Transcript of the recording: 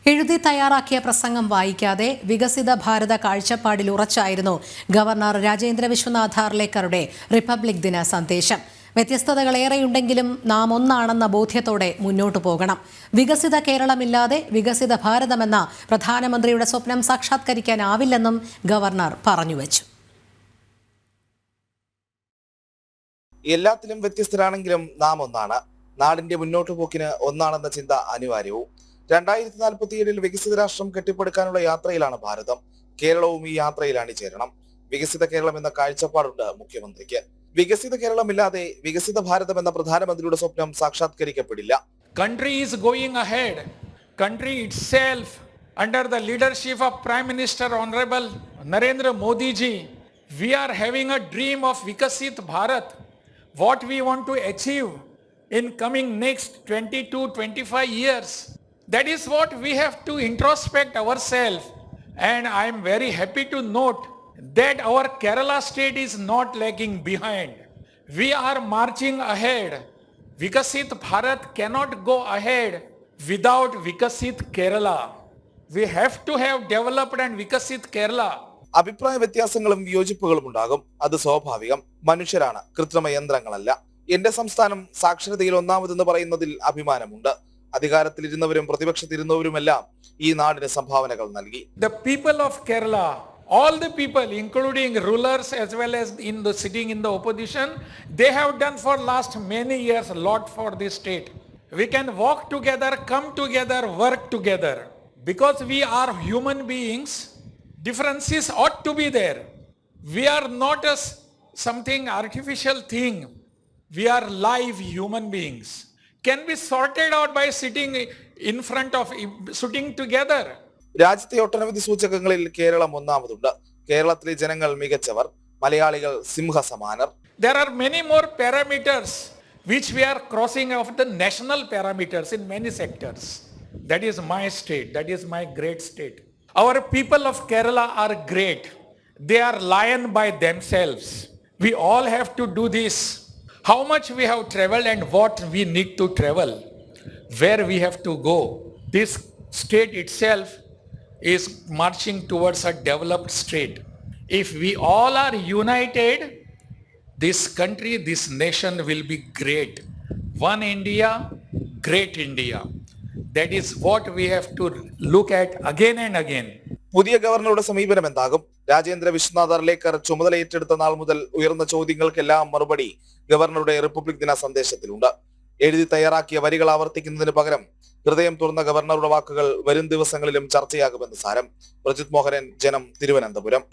എഴുതി തയ്യാറാക്കിയ പ്രസംഗം വായിക്കാതെ വികസിത ഭാരത കാഴ്ചപ്പാടിൽ ഉറച്ചായിരുന്നു ഗവർണർ രാജേന്ദ്ര വിശ്വനാഥ് ആർലേക്കറുടെ റിപ്പബ്ലിക് ദിന സന്ദേശം. വ്യത്യസ്തതകളേറെയുണ്ടെങ്കിലും നാം ഒന്നാണെന്ന ബോധ്യത്തോടെ മുന്നോട്ടു പോകണം. വികസിത കേരളമില്ലാതെ വികസിത ഭാരതമെന്ന പ്രധാനമന്ത്രിയുടെ സ്വപ്നം സാക്ഷാത്കരിക്കാനാവില്ലെന്നും ഗവർണർ പറഞ്ഞുവച്ചു. എല്ലാത്തിലും വ്യത്യസ്തരാണെങ്കിലും നാം ഒന്നാണ്. നാടിന്റെ മുന്നോട്ടു പോക്കിന് ഒന്നാണെന്ന ചിന്ത അനിവാര്യവും. 2047 വികസിത രാഷ്ട്രം കെട്ടിപ്പടുക്കാനുള്ള യാത്രയിലാണ് ഭാരതം. കേരളവും ഈ യാത്രയിൽ അണിചേരണം. വികസിത കേരളം എന്ന കാഴ്ചപ്പാടുണ്ട് മുഖ്യമന്ത്രിക്ക്. വികസിത കേരളമില്ലാതെ വികസിത ഭാരതം എന്ന പ്രധാനമന്ത്രിയുടെ സ്വപ്നം സാക്ഷാത്കരിക്കപ്പെടില്ല. Country is going ahead. Country itself, under the leadership of Prime Minister Honorable Narendra Modi ji, we are having a dream of Vikasit Bharat. What we want to achieve in coming next 20 to 25 years. That is what we have to introspect ourselves, and I am very happy to note that our Kerala state is not lagging behind. We are marching ahead. Vikasit Bharat cannot go ahead without Vikasit Kerala. We have to have developed and Vikasit Kerala. അഭിപ്രായ വ്യത്യാസങ്ങളും വിയോജിപ്പുകളും ഉണ്ടാകും. അത് സ്വാഭാവികം. മനുഷ്യരാണ്, കൃത്രിമ യന്ത്രങ്ങളല്ല. എന്റെ സംസ്ഥാനം സാക്ഷരതയിൽ ഒന്നാമതെന്ന് പറയുന്നതിൽ അഭിമാനമുണ്ട്. അധികാരത്തിലിരുന്നവരും പ്രതിപക്ഷത്തിരുന്നവരുമെല്ലാം ഈ നാടിന് സംഭാവനകൾ നൽകി. The people of Kerala, all the people, including rulers as well as in the sitting in the opposition, they have done for last many years a lot for this state. We can walk together, come together, work together. Because we are human beings, differences ought to be there. We are not something artificial thing. We are live human beings. Can be sorted out by sitting in front of, sitting together. രാജ്യത്തെ ഒട്ടനവധി സൂചകങ്ങളിൽ കേരളം ഒന്നാമതുണ്ട്. കേരളത്തിലെ ജനങ്ങൾ മികച്ചവർ, മലയാളികൾ സിംഹസമാനർ. There are many more parameters which we are crossing of the national parameters in many sectors. That is my state. That is my great state. Our people of Kerala are great. They are lion by themselves. We all have to do this. How much we have traveled and what we need to travel, where we have to go. This state itself is marching towards a developed state. If we all are united, this country, this nation will be great. One India, great India. That is what we have to look at again and again. പുതിയ ഗവർണറുടെ സമീപനം എന്താകും? രാജേന്ദ്ര വിശ്വനാഥ് ആർലേക്കർ ചുമതല ഏറ്റെടുത്ത നാൾ മുതൽ ഉയർന്ന ചോദ്യങ്ങൾക്കെല്ലാം മറുപടി ഗവർണറുടെ റിപ്പബ്ലിക് ദിന സന്ദേശത്തിലുണ്ട്. എഴുതി തയ്യാറാക്കിയ വരികൾ ആവർത്തിക്കുന്നതിന് പകരം ഹൃദയം തുറന്ന ഗവർണറുടെ വാക്കുകൾ വരും ദിവസങ്ങളിലും ചർച്ചയാകുമെന്ന് സാരം. പ്രജിത് മോഹനൻ, ജനം, തിരുവനന്തപുരം.